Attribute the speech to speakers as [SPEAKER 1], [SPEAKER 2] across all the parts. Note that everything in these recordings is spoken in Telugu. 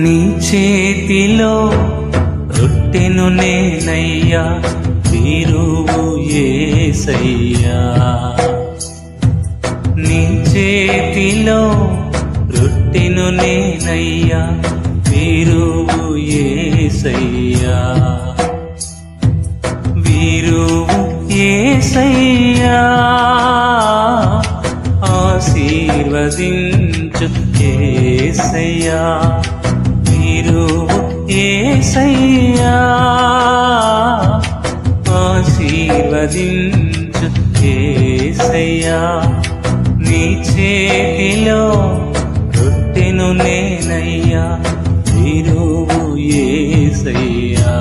[SPEAKER 1] నీ చేతిలో రొట్టెను నేనయ్యా, వీరువు యేసయ్యా. నీ చేతిలో రొట్టెను నేనయ్యా, వీరువు యేసయ్యా. వీరువు యేసయ్యా, ఆశీర్వదించు యేసయ్యా. వీరువు యేసయ్యా, ఆశీర్వదించు యేసయ్యా. నీ చేతిలో రొట్టెను నేనయ్యా, వీరువు యేసయ్యా.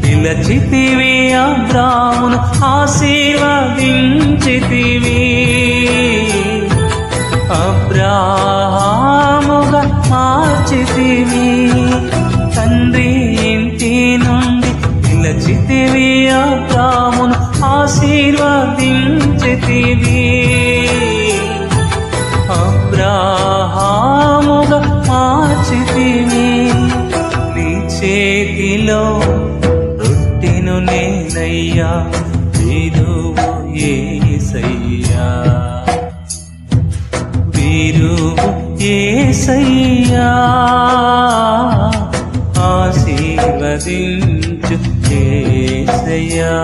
[SPEAKER 1] పిలచితివి అబ్రామును, ఆశీర్వదించితివి. అబ్రాహాముగా మార్చితివి. తండ్రి ఇంటి నుండి పిలచితివి అబ్రామును, ఆశీర్వదించితివి. అబ్రాహాముగా మార్చితివి. నీ చేతిలో రొట్టెను నేనయ్యా, వీరువు యేసయ్యా. వీరువు యేసయ్యా, ఆశీర్వదించు యేసయ్యా.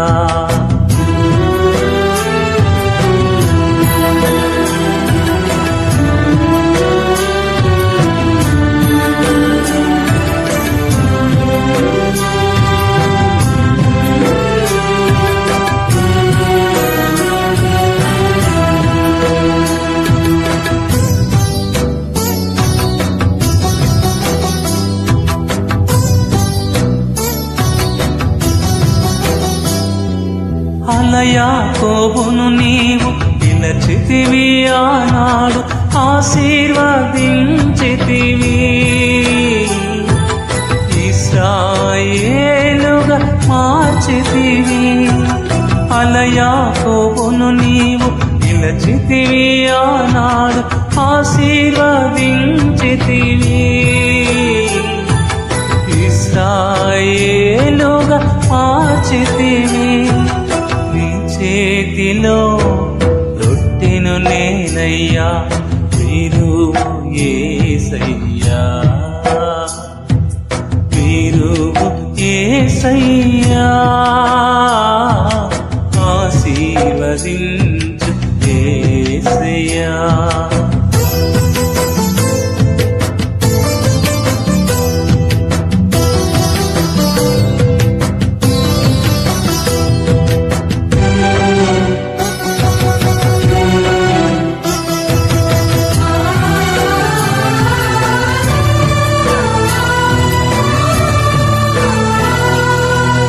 [SPEAKER 1] యాకోబును నీవు పిలచితివి, ఆనాడు ఆశీర్వదించితివి. ఇశ్రాయేలుగా మార్చితివి. యాకోబును నీవు పిలచితివి, ఆనాడు ఆశీర్వదించితివి. ఇశ్రాయేలుగా మార్చితివి. చేతిలో రొట్టెను నేనయ్యా, వీరువు యేసయ్యా. వీరువు యేసయ్యా, ఆశీర్వదించు యేసయ్యా.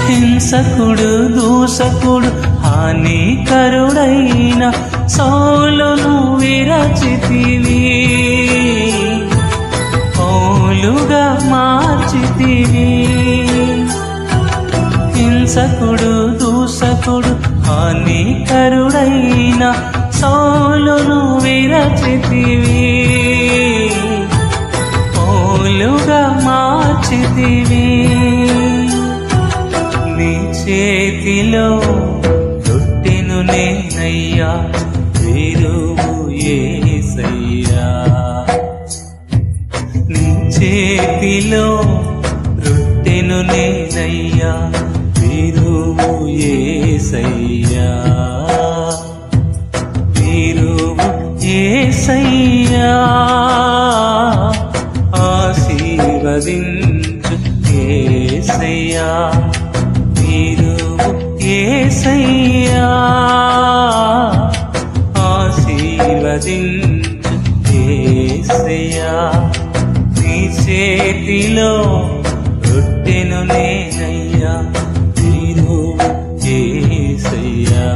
[SPEAKER 1] హింసకుడు దూషకుడు హానికరుడైన సౌలును విరచితివి. పౌలుగా మార్చితివి. హింసకుడు దూషకుడు హానికరుడైన సౌలును విరచితివి. పౌలుగా మార్చితివి. నీ చేతిలో రొట్టెను నేనయ్యా, వీరువు యేసయ్యా. నీ చేతిలో రొట్టెను నేనయ్యా, వీరువు యేసయ్యా. వీరువు యేసయ్యా ఆశీర్వదించు యేసయ్యా విరువు యేసయ్యా ఆశీర్వదించు యేసయ్యా నీ చేతిలో రొట్టెను నేనయ్యా విరువు యేసయ్యా